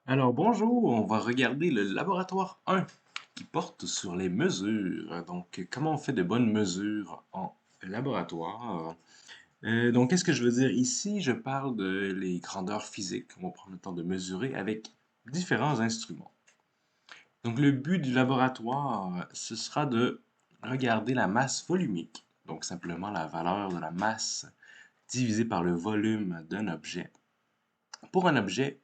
Alors bonjour, on va regarder le laboratoire 1 qui porte sur les mesures. Donc, comment on fait de bonnes mesures en laboratoire? Donc, qu'est-ce que je veux dire ici? Je parle de les grandeurs physiques qu'on va prendre le temps de mesurer avec différents instruments. Donc, le but du laboratoire, ce sera de regarder la masse volumique, donc simplement la valeur de la masse divisée par le volume d'un objet, pour un objet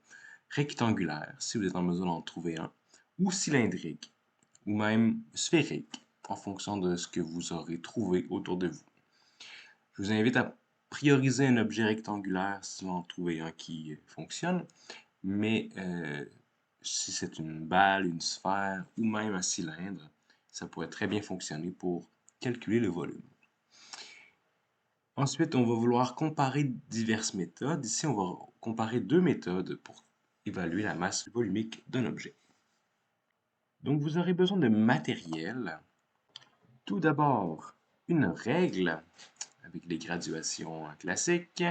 rectangulaire, si vous êtes en mesure d'en trouver un, ou cylindrique, ou même sphérique, en fonction de ce que vous aurez trouvé autour de vous. Je vous invite à prioriser un objet rectangulaire si vous en trouvez un qui fonctionne, mais si c'est une balle, une sphère ou même un cylindre, ça pourrait très bien fonctionner pour calculer le volume. Ensuite, on va vouloir comparer diverses méthodes. Ici, on va comparer deux méthodes pour évaluer la masse volumique d'un objet. Donc, vous aurez besoin de matériel. Tout d'abord, une règle avec les graduations classiques,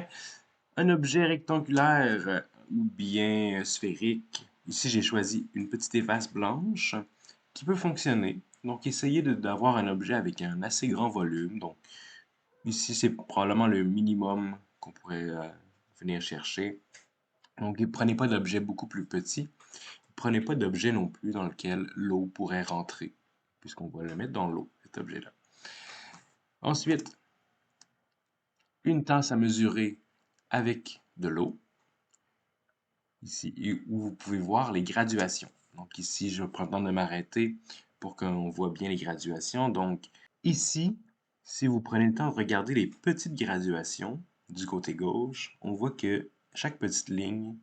un objet rectangulaire ou bien sphérique. Ici, j'ai choisi une petite épaisse blanche qui peut fonctionner. Donc, essayez d'avoir un objet avec un assez grand volume. Donc, ici, c'est probablement le minimum qu'on pourrait venir chercher. Donc, ne prenez pas d'objet beaucoup plus petit. Ne prenez pas d'objet non plus dans lequel l'eau pourrait rentrer, puisqu'on va le mettre dans l'eau, cet objet-là. Ensuite, une tasse à mesurer avec de l'eau, ici, où vous pouvez voir les graduations. Donc ici, je prends le temps de m'arrêter pour qu'on voit bien les graduations. Donc ici, si vous prenez le temps de regarder les petites graduations du côté gauche, on voit que chaque petite ligne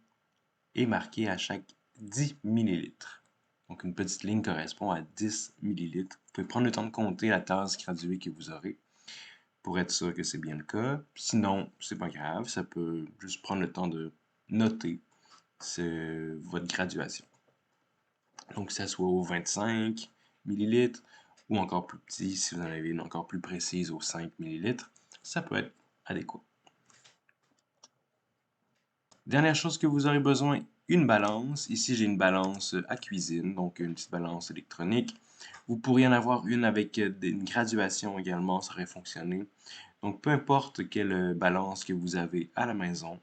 est marquée à chaque 10 millilitres. Donc une petite ligne correspond à 10 millilitres. Vous pouvez prendre le temps de compter la tasse graduée que vous aurez pour être sûr que c'est bien le cas. Sinon, c'est pas grave, ça peut juste prendre le temps de noter votre graduation. Donc, que ça soit au 25 millilitres ou encore plus petit, si vous en avez une encore plus précise au 5 millilitres, ça peut être adéquat. Dernière chose que vous aurez besoin, une balance. Ici, j'ai une balance à cuisine, donc une petite balance électronique. Vous pourriez en avoir une avec une graduation également, ça aurait fonctionné. Donc, peu importe quelle balance que vous avez à la maison,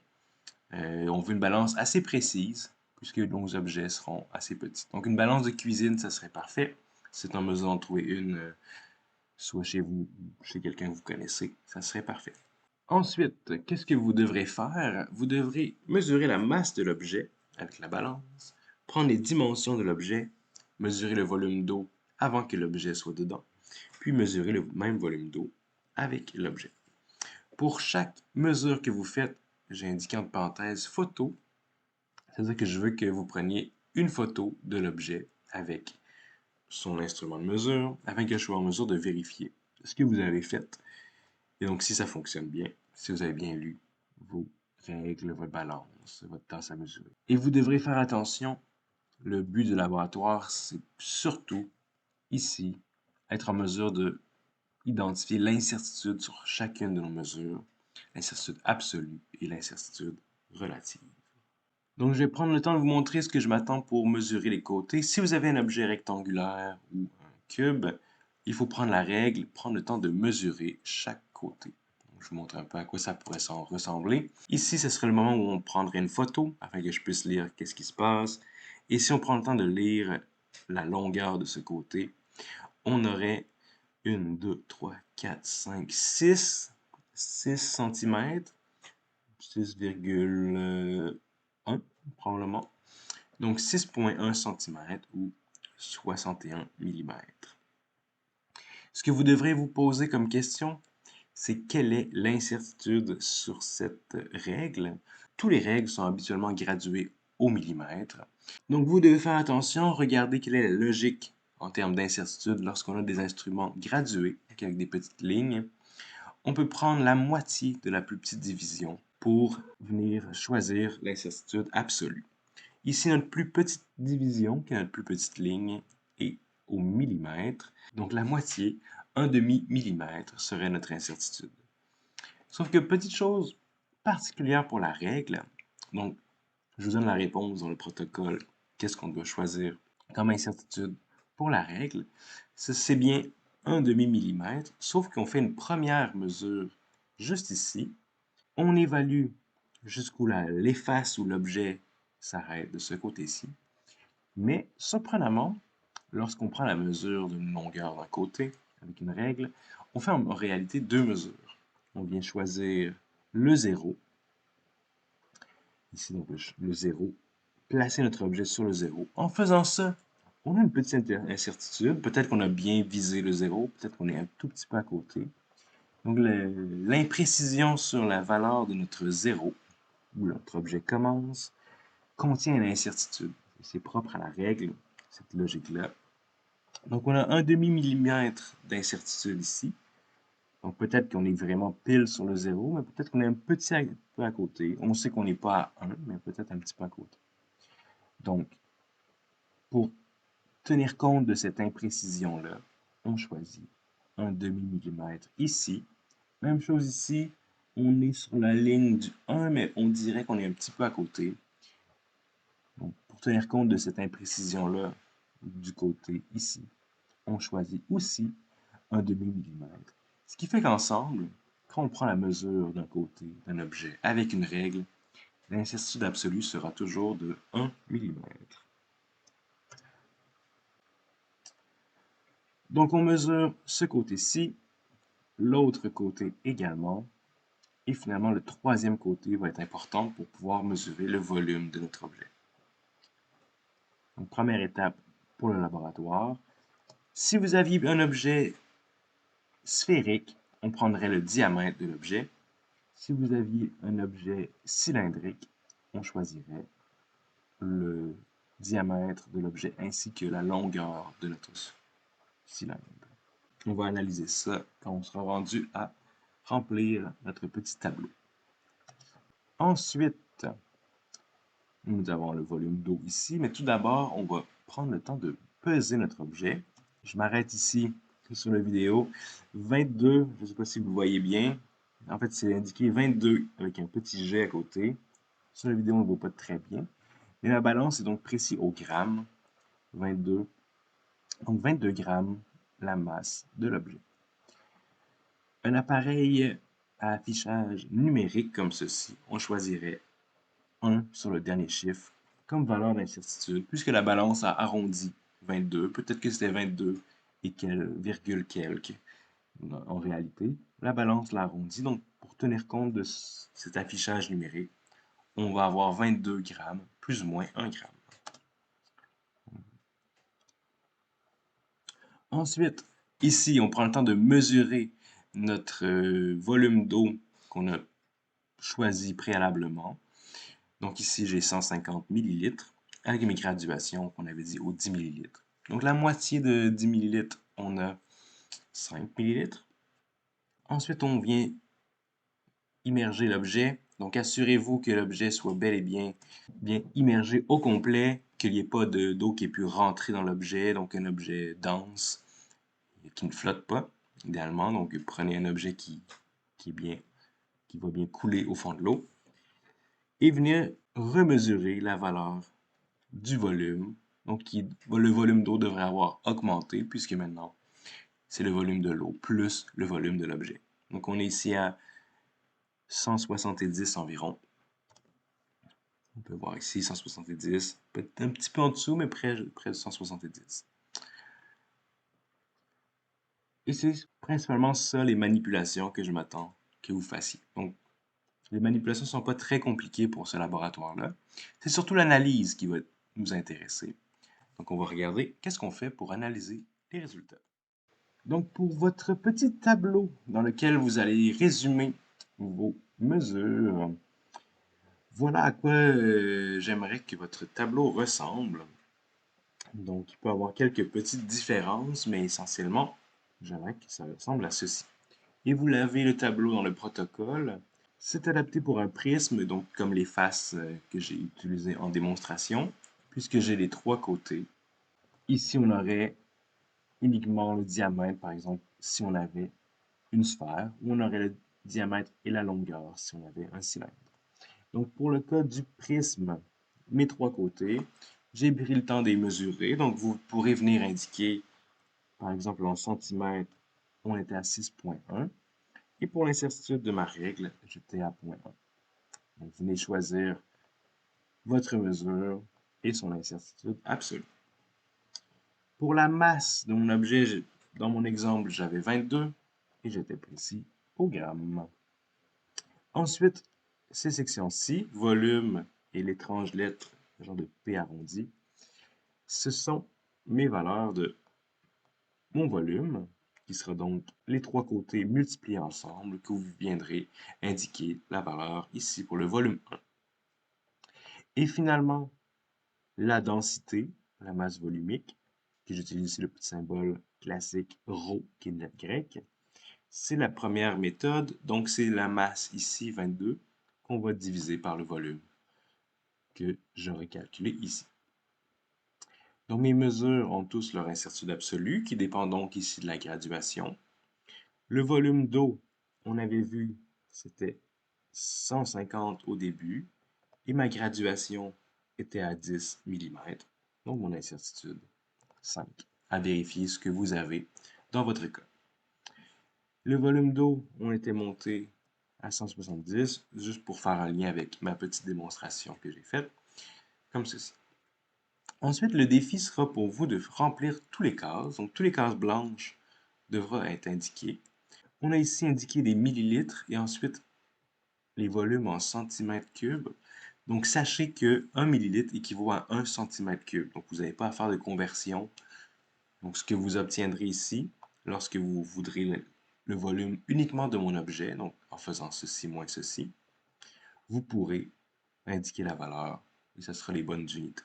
on veut une balance assez précise, puisque nos objets seront assez petits. Donc, une balance de cuisine, ça serait parfait. Si c'est en mesure d'en trouver une, soit chez vous ou chez quelqu'un que vous connaissez, ça serait parfait. Ensuite, qu'est-ce que vous devrez faire? Vous devrez mesurer la masse de l'objet avec la balance, prendre les dimensions de l'objet, mesurer le volume d'eau avant que l'objet soit dedans, puis mesurer le même volume d'eau avec l'objet. Pour chaque mesure que vous faites, j'ai indiqué entre parenthèses photo, c'est-à-dire que je veux que vous preniez une photo de l'objet avec son instrument de mesure afin que je sois en mesure de vérifier ce que vous avez fait. Et donc, si ça fonctionne bien, si vous avez bien lu vos règles, votre balance, votre tasse à mesurer. Et vous devrez faire attention, le but du laboratoire, c'est surtout, ici, être en mesure de identifier l'incertitude sur chacune de nos mesures, l'incertitude absolue et l'incertitude relative. Donc, je vais prendre le temps de vous montrer ce que je m'attends pour mesurer les côtés. Si vous avez un objet rectangulaire ou un cube, il faut prendre la règle, prendre le temps de mesurer chaque côté. Donc, je vous montre un peu à quoi ça pourrait ressembler. Ici, ce serait le moment où on prendrait une photo afin que je puisse lire qu'est-ce qui se passe. Et si on prend le temps de lire la longueur de ce côté, on aurait 1, 2, 3, 4, 5, 6 cm, 6,1 probablement. Donc 6,1 cm ou 61 millimètres. Ce que vous devrez vous poser comme question, c'est quelle est l'incertitude sur cette règle. Toutes les règles sont habituellement graduées au millimètre. Donc vous devez faire attention, regarder quelle est la logique en termes d'incertitude lorsqu'on a des instruments gradués avec des petites lignes. On peut prendre la moitié de la plus petite division pour venir choisir l'incertitude absolue. Ici, notre plus petite division, qui est notre plus petite ligne, est au millimètre. Donc la moitié, un demi-millimètre, serait notre incertitude. Sauf que petite chose particulière pour la règle, donc je vous donne la réponse dans le protocole qu'est-ce qu'on doit choisir comme incertitude pour la règle, c'est bien 1/2 millimètre, sauf qu'on fait une première mesure juste ici. On évalue jusqu'où les faces où l'objet s'arrête de ce côté-ci. Mais surprenamment, lorsqu'on prend la mesure d'une longueur d'un côté avec une règle, on fait en réalité deux mesures. On vient choisir le 0, ici donc le 0, placer notre objet sur le 0. En faisant ça, on a une petite incertitude. Peut-être qu'on a bien visé le 0, peut-être qu'on est un tout petit peu à côté. Donc l'imprécision sur la valeur de notre 0, où notre objet commence, contient une incertitude. C'est propre à la règle, cette logique-là. Donc on a 1/2 millimètre d'incertitude ici. Donc peut-être qu'on est vraiment pile sur le 0, mais peut-être qu'on est un petit peu à côté. On sait qu'on n'est pas à 1, mais peut-être un petit peu à côté. Donc, pour tenir compte de cette imprécision-là, on choisit 1/2 millimètre ici. Même chose ici, on est sur la ligne du 1, mais on dirait qu'on est un petit peu à côté. Donc, pour tenir compte de cette imprécision-là du côté ici, on choisit aussi 1/2 millimètre. Ce qui fait qu'ensemble, quand on prend la mesure d'un côté d'un objet avec une règle, l'incertitude absolue sera toujours de 1 millimètre. Donc on mesure ce côté-ci, l'autre côté également, et finalement le troisième côté va être important pour pouvoir mesurer le volume de notre objet. Donc première étape pour le laboratoire. Si vous aviez un objet sphérique, on prendrait le diamètre de l'objet. Si vous aviez un objet cylindrique, on choisirait le diamètre de l'objet ainsi que la longueur de notre cylindre. On va analyser ça quand on sera rendu à remplir notre petit tableau. Ensuite, nous avons le volume d'eau ici, mais tout d'abord, on va prendre le temps de peser notre objet. Je m'arrête ici sur la vidéo. 22, je ne sais pas si vous voyez bien. En fait, c'est indiqué 22 avec un petit G à côté. Sur la vidéo, on ne le voit pas très bien. Mais la balance est donc précis au gramme. 22. Donc 22 grammes, la masse de l'objet. Un appareil à affichage numérique comme ceci, on choisirait 1 sur le dernier chiffre comme valeur d'incertitude, puisque la balance a arrondi 22. Peut-être que c'était 22 et virgule quelque en réalité. La balance l'a arrondi, donc pour tenir compte de cet affichage numérique, on va avoir 22 grammes, plus ou moins 1 gramme. Ensuite, ici, on prend le temps de mesurer notre volume d'eau qu'on a choisi préalablement. Donc ici, j'ai 150 millilitres avec mes graduations qu'on avait dit aux 10 millilitres. Donc la moitié de 10 millilitres, on a 5 millilitres. Ensuite, on vient immerger l'objet. Donc assurez-vous que l'objet soit bel et bien immergé au complet, qu'il n'y ait pas d'eau qui ait pu rentrer dans l'objet, donc un objet dense qui ne flotte pas, idéalement. Donc prenez un objet qui va bien couler au fond de l'eau. Et venez remesurer la valeur du volume. Donc le volume d'eau devrait avoir augmenté puisque maintenant c'est le volume de l'eau plus le volume de l'objet. Donc on est ici à 170 environ. On peut voir ici 170, peut-être un petit peu en dessous, mais près de 170. Et c'est principalement ça les manipulations que je m'attends que vous fassiez. Donc les manipulations ne sont pas très compliquées pour ce laboratoire-là. C'est surtout l'analyse qui va nous intéresser. Donc on va regarder qu'est-ce qu'on fait pour analyser les résultats. Donc pour votre petit tableau dans lequel vous allez résumer vos mesures, voilà à quoi j'aimerais que votre tableau ressemble. Donc il peut y avoir quelques petites différences, mais essentiellement, j'aimerais que ça ressemble à ceci. Et vous l'avez le tableau dans le protocole. C'est adapté pour un prisme, donc comme les faces que j'ai utilisées en démonstration, puisque j'ai les trois côtés. Ici, on aurait uniquement le diamètre, par exemple, si on avait une sphère, ou on aurait le diamètre et la longueur si on avait un cylindre. Donc, pour le cas du prisme, mes trois côtés, J'ai pris le temps de les mesurer, donc vous pourrez venir indiquer, par exemple en centimètres, on était à 6,1. Et pour l'incertitude de ma règle, j'étais à 0,1. Donc vous venez choisir votre mesure et son incertitude absolue. Pour la masse de mon objet, dans mon exemple, j'avais 22 et j'étais précis au gramme. Ensuite, ces sections-ci, volume et l'étrange lettre, genre de P arrondi, ce sont mes valeurs de mon volume, qui sera donc les trois côtés multipliés ensemble, que vous viendrez indiquer la valeur ici pour le volume 1. Et finalement, la densité, la masse volumique, que j'utilise ici le petit symbole classique ρ, qui est une lettre grecque. C'est la première méthode, donc c'est la masse ici, 22, qu'on va diviser par le volume que j'aurai calculé ici. Donc mes mesures ont tous leur incertitude absolue, qui dépend donc ici de la graduation. Le volume d'eau, on avait vu, c'était 150 au début, et ma graduation était à 10 mm. Donc mon incertitude, 5. À vérifier ce que vous avez dans votre cas. Le volume d'eau, on était monté à 170, juste pour faire un lien avec ma petite démonstration que j'ai faite, comme ceci. Ensuite, le défi sera pour vous de remplir tous les cases. Donc, tous les cases blanches devront être indiquées. On a ici indiqué des millilitres et ensuite les volumes en centimètres cubes. Donc, sachez que 1 millilitre équivaut à 1 centimètre cube. Donc, vous n'avez pas à faire de conversion. Donc, ce que vous obtiendrez ici, lorsque vous voudrez le volume uniquement de mon objet, donc en faisant ceci moins ceci, vous pourrez indiquer la valeur et ce sera les bonnes unités.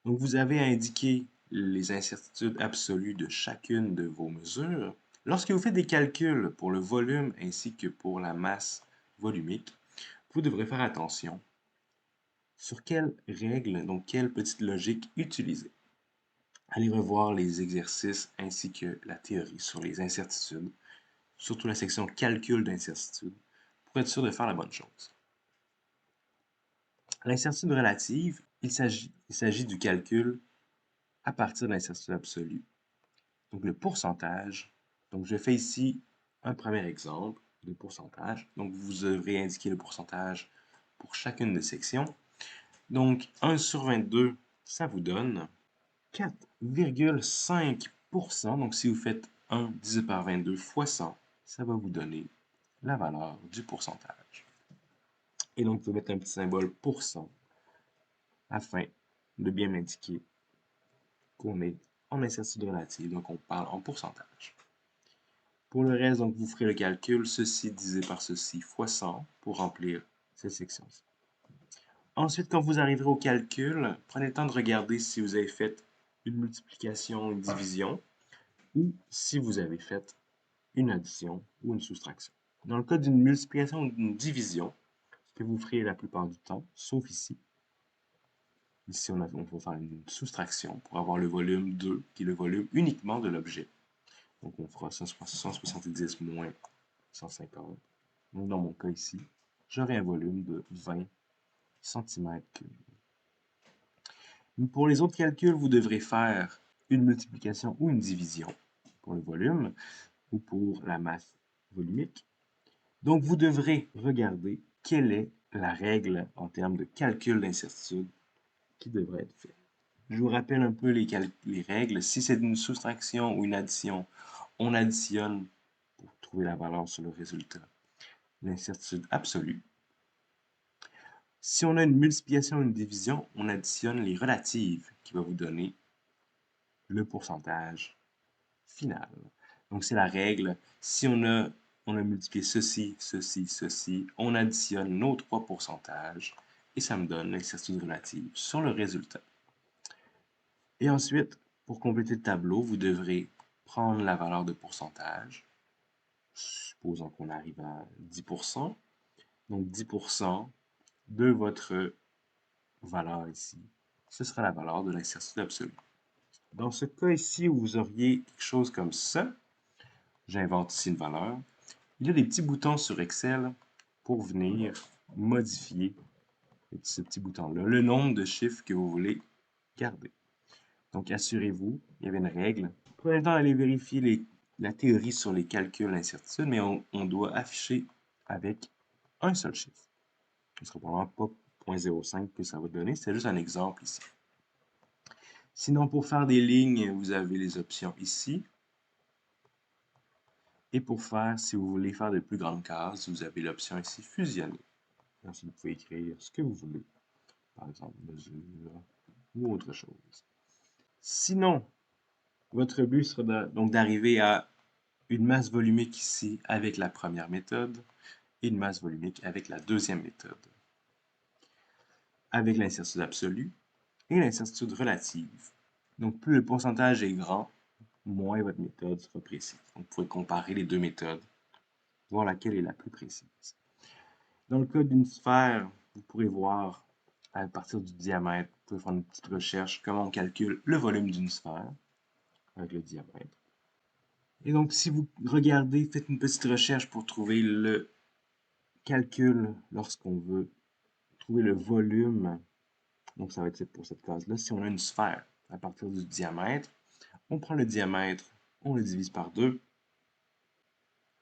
Donc, vous avez indiqué les incertitudes absolues de chacune de vos mesures. Lorsque vous faites des calculs pour le volume ainsi que pour la masse volumique, vous devrez faire attention sur quelle règle, donc quelle petite logique utiliser. Allez revoir les exercices ainsi que la théorie sur les incertitudes, surtout la section calcul d'incertitude, pour être sûr de faire la bonne chose. L'incertitude relative, il s'agit du calcul à partir de l'incertitude absolue. Donc le pourcentage, donc je fais ici un premier exemple de pourcentage. Donc vous devrez indiquer le pourcentage pour chacune des sections. Donc 1 sur 22, ça vous donne 4,5%. Donc si vous faites 1 divisé par 22 fois 100, ça va vous donner la valeur du pourcentage. Et donc, vous pouvez mettre un petit symbole %, afin de bien m'indiquer qu'on est en incertitude relative, donc on parle en pourcentage. Pour le reste, donc, vous ferez le calcul, ceci divisé par ceci fois 100 pour remplir cette section-ci. Ensuite, quand vous arriverez au calcul, prenez le temps de regarder si vous avez fait une multiplication, une division, ou si vous avez fait une addition ou une soustraction. Dans le cas d'une multiplication ou d'une division, ce que vous ferez la plupart du temps, sauf ici, ici on va faire une soustraction pour avoir le volume 2, qui est le volume uniquement de l'objet. Donc on fera 170 moins 150. Donc dans mon cas ici, j'aurai un volume de 20 cm3. Pour les autres calculs, vous devrez faire une multiplication ou une division pour le volume ou pour la masse volumique. Donc, vous devrez regarder quelle est la règle en termes de calcul d'incertitude qui devrait être faite. Je vous rappelle un peu les règles. Si c'est une soustraction ou une addition, on additionne pour trouver la valeur sur le résultat. L'incertitude absolue. Si on a une multiplication ou une division, on additionne les relatives qui va vous donner le pourcentage final. Donc, c'est la règle. Si on a multiplié ceci, ceci, ceci, on additionne nos trois pourcentages et ça me donne l'incertitude relative sur le résultat. Et ensuite, pour compléter le tableau, vous devrez prendre la valeur de pourcentage. Supposons qu'on arrive à 10%. Donc, 10% de votre valeur ici, ce sera la valeur de l'incertitude absolue. Dans ce cas ici, où vous auriez quelque chose comme ça, j'invente ici une valeur. Il y a des petits boutons sur Excel pour venir modifier ce petit bouton-là, le nombre de chiffres que vous voulez garder. Donc, assurez-vous, il y avait une règle. Prenez le temps d'aller vérifier la théorie sur les calculs d'incertitude, mais on doit afficher avec un seul chiffre. Ce ne sera probablement pas 0.05 que ça va donner, c'est juste un exemple ici. Sinon, pour faire des lignes, vous avez les options ici. Et pour faire, si vous voulez faire de plus grandes cases, vous avez l'option ici fusionner. Ensuite, vous pouvez écrire ce que vous voulez, par exemple mesure ou autre chose. Sinon, votre but sera donc d'arriver à une masse volumique ici avec la première méthode et une masse volumique avec la deuxième méthode. Avec l'incertitude absolue et l'incertitude relative. Donc, plus le pourcentage est grand, moins votre méthode sera précise. Donc, vous pouvez comparer les deux méthodes, voir laquelle est la plus précise. Dans le cas d'une sphère, vous pourrez voir à partir du diamètre, vous pouvez faire une petite recherche comment on calcule le volume d'une sphère avec le diamètre. Et donc, si vous regardez, faites une petite recherche pour trouver le calcul lorsqu'on veut trouver le volume. Donc, ça va être pour cette case-là. Si on a une sphère à partir du diamètre, on prend le diamètre, on le divise par 2.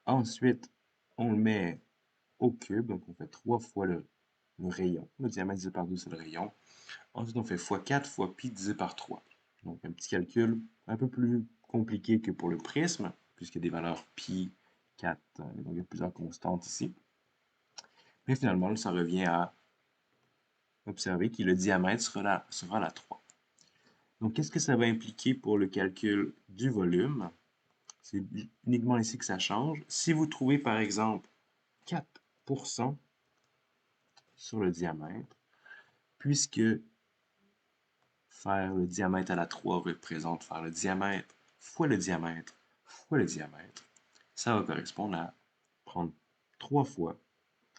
Ensuite, on le met au cube. Donc, on fait 3 fois le rayon. Le diamètre divisé par 2, c'est le rayon. Ensuite, on fait x4 fois pi divisé par 3. Donc, un petit calcul un peu plus compliqué que pour le prisme, puisqu'il y a des valeurs pi, 4, donc il y a plusieurs constantes ici. Mais finalement, ça revient à observer que le diamètre sera la 3. Donc, qu'est-ce que ça va impliquer pour le calcul du volume? C'est uniquement ici que ça change. Si vous trouvez, par exemple, 4% sur le diamètre, puisque faire le diamètre à la 3 représente faire le diamètre fois le diamètre fois le diamètre, ça va correspondre à prendre 3 fois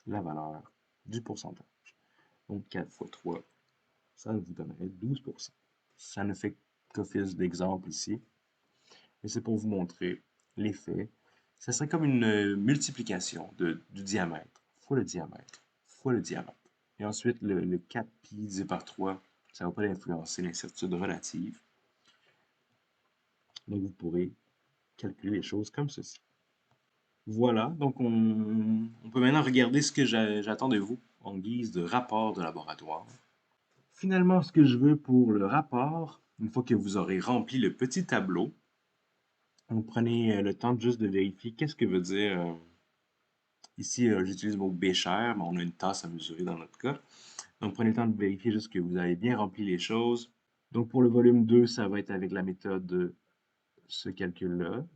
la valeur du pourcentage. Donc 4 fois 3, ça vous donnerait 12%. Ça ne fait qu'office d'exemple ici, mais c'est pour vous montrer l'effet. Ça serait comme une multiplication du diamètre fois le diamètre fois le diamètre. Et ensuite, le 4pi divisé par 3, ça ne va pas influencer l'incertitude relative. Donc, vous pourrez calculer les choses comme ceci. Voilà, donc on peut maintenant regarder ce que j'attends de vous en guise de rapport de laboratoire. Finalement, ce que je veux pour le rapport, une fois que vous aurez rempli le petit tableau, vous prenez le temps juste de vérifier qu'est-ce que veut dire. Ici, j'utilise le mot bécher, mais on a une tasse à mesurer dans notre cas. Donc, prenez le temps de vérifier juste que vous avez bien rempli les choses. Donc, pour le volume 2, ça va être avec la méthode de ce calcul-là.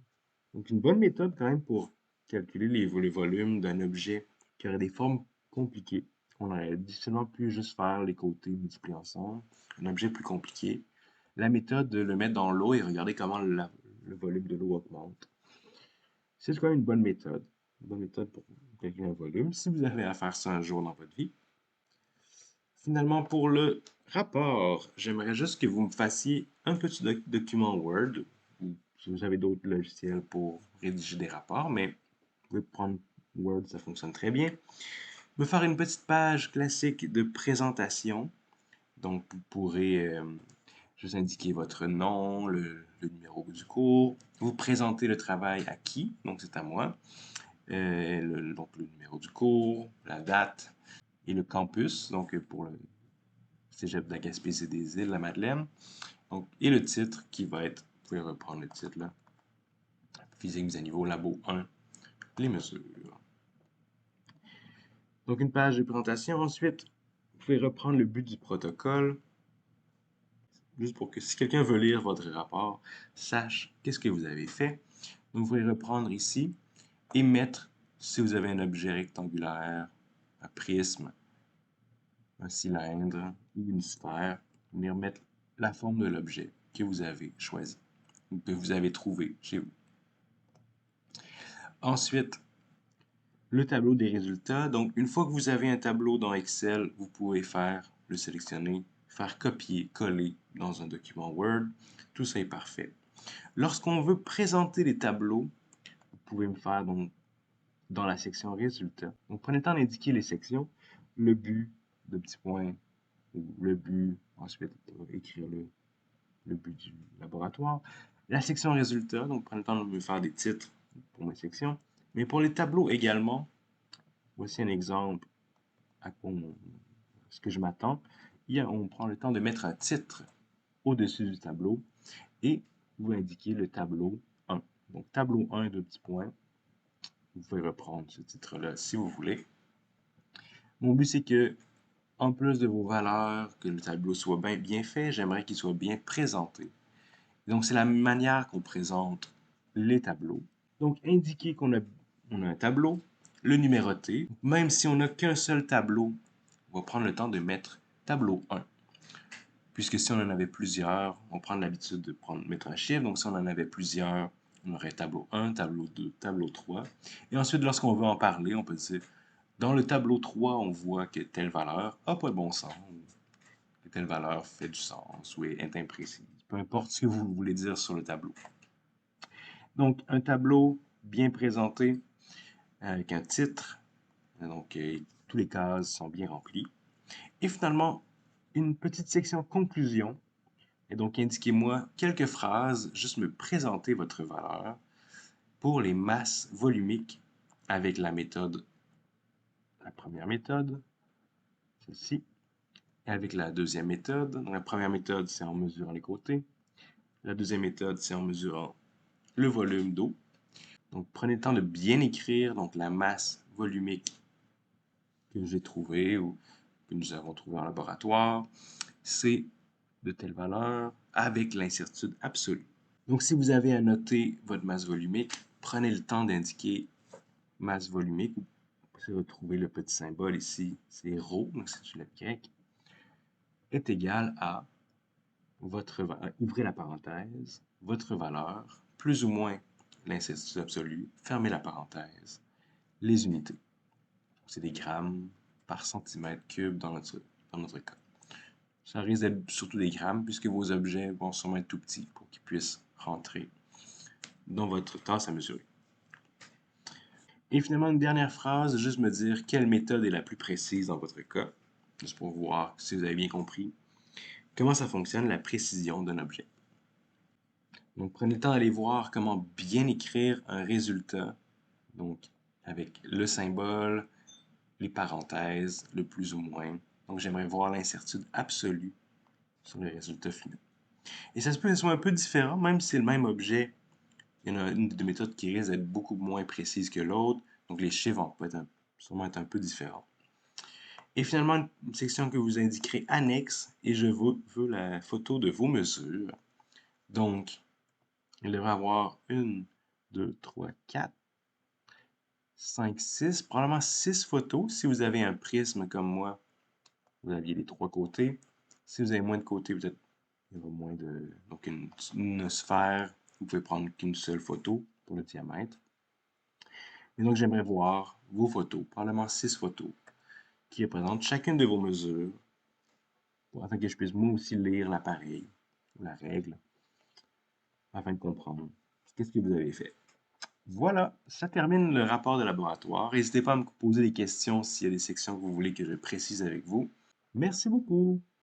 Donc, une bonne méthode quand même pour calculer les volumes d'un objet qui aurait des formes compliquées. On aurait difficilement pu juste faire les côtés multipliés ensemble. Un objet plus compliqué. La méthode de le mettre dans l'eau et regarder comment le volume de l'eau augmente. C'est quand même une bonne méthode. Une bonne méthode pour calculer un volume, si vous avez à faire ça un jour dans votre vie. Finalement, pour le rapport, j'aimerais juste que vous me fassiez un petit document Word, ou si vous avez d'autres logiciels pour rédiger des rapports, mais vous pouvez prendre Word, ça fonctionne très bien. Me faire une petite page classique de présentation. Donc, vous pourrez juste indiquer votre nom, le numéro du cours, vous présenter le travail à qui, donc c'est à moi, donc le numéro du cours, la date et le campus, donc pour le Cégep de la Gaspésie des Îles, la Madeleine. Donc, et le titre qui va être, vous pouvez reprendre le titre là, Physique mise à niveau, labo 1, les mesures. Donc, une page de présentation. Ensuite, vous pouvez reprendre le but du protocole, juste pour que si quelqu'un veut lire votre rapport, sache qu'est-ce que vous avez fait. Donc, vous pouvez reprendre ici et mettre, si vous avez un objet rectangulaire, un prisme, un cylindre ou une sphère, venir mettre la forme de l'objet que vous avez choisi ou que vous avez trouvé chez vous. Ensuite, le tableau des résultats. Donc, une fois que vous avez un tableau dans Excel, vous pouvez le sélectionner, faire copier, coller dans un document Word. Tout ça est parfait. Lorsqu'on veut présenter les tableaux, vous pouvez me faire donc dans la section résultats. Donc, prenez le temps d'indiquer les sections, le but, de petits points, ou le but Ensuite, on va écrire le but du laboratoire. La section résultats, donc prenez le temps de me faire des titres pour mes sections. Mais pour les tableaux également, voici un exemple à quoi ce que je m'attends. On prend le temps de mettre un titre au-dessus du tableau et vous indiquez le tableau 1. Donc tableau 1, deux petits points. Vous pouvez reprendre ce titre-là si vous voulez. Mon but, c'est que, en plus de vos valeurs, que le tableau soit bien fait, j'aimerais qu'il soit bien présenté. Donc, c'est la manière qu'on présente les tableaux. Donc, indiquer on a un tableau, le numéroter. Même si on n'a qu'un seul tableau, on va prendre le temps de mettre tableau 1. Puisque si on en avait plusieurs, on prend l'habitude de mettre un chiffre. Donc, si on en avait plusieurs, on aurait tableau 1, tableau 2, tableau 3. Et ensuite, lorsqu'on veut en parler, on peut dire, dans le tableau 3, on voit que telle valeur n'a pas de bon sens, que telle valeur fait du sens ou est imprécise. Peu importe ce que vous voulez dire sur le tableau. Donc, un tableau bien présenté avec un titre. Donc, tous les cases sont bien remplies. Et finalement, une petite section conclusion. Et donc, indiquez-moi quelques phrases, juste me présenter votre valeur pour les masses volumiques avec la première méthode, celle-ci, et avec la deuxième méthode. Donc, la première méthode, c'est en mesurant les côtés. La deuxième méthode, c'est en mesurant le volume d'eau. Donc, prenez le temps de bien écrire donc la masse volumique que j'ai trouvée ou que nous avons trouvé en laboratoire. C'est de telle valeur avec l'incertitude absolue. Donc, si vous avez à noter votre masse volumique, prenez le temps d'indiquer masse volumique. Vous retrouver le petit symbole ici, c'est ρ, donc c'est une lettre grecque, est égal à ouvrez la parenthèse, votre valeur, plus ou moins l'incertitude absolue, fermez la parenthèse, les unités. C'est des grammes par centimètre cube dans notre cas. Ça risque d'être surtout des grammes puisque vos objets vont sûrement être tout petits pour qu'ils puissent rentrer dans votre tasse à mesurer. Et finalement, une dernière phrase, juste me dire quelle méthode est la plus précise dans votre cas, juste pour voir si vous avez bien compris comment ça fonctionne la précision d'un objet. Donc, prenez le temps d'aller voir comment bien écrire un résultat, donc avec le symbole, les parenthèses, le plus ou moins. Donc, j'aimerais voir l'incertitude absolue sur les résultats finaux. Et ça se peut que ce soit un peu différent, même si c'est le même objet. Il y en a une des méthodes qui risque d'être beaucoup moins précise que l'autre, donc les chiffres vont sûrement être un peu différents. Et finalement, une section que vous indiquerez annexe, et je veux la photo de vos mesures. Donc, il devrait avoir 1, 2, 3, 4, 5, 6, probablement 6 photos. Si vous avez un prisme comme moi, vous aviez les 3 côtés. Si vous avez moins de côtés, peut-être il y aura moins de... Donc, une sphère, vous pouvez prendre qu'une seule photo pour le diamètre. Et donc, j'aimerais voir vos photos, probablement 6 photos, qui représentent chacune de vos mesures, afin que je puisse moi aussi lire l'appareil, la règle, afin de comprendre qu'est-ce que vous avez fait. Voilà, ça termine le rapport de laboratoire. N'hésitez pas à me poser des questions s'il y a des sections que vous voulez que je précise avec vous. Merci beaucoup.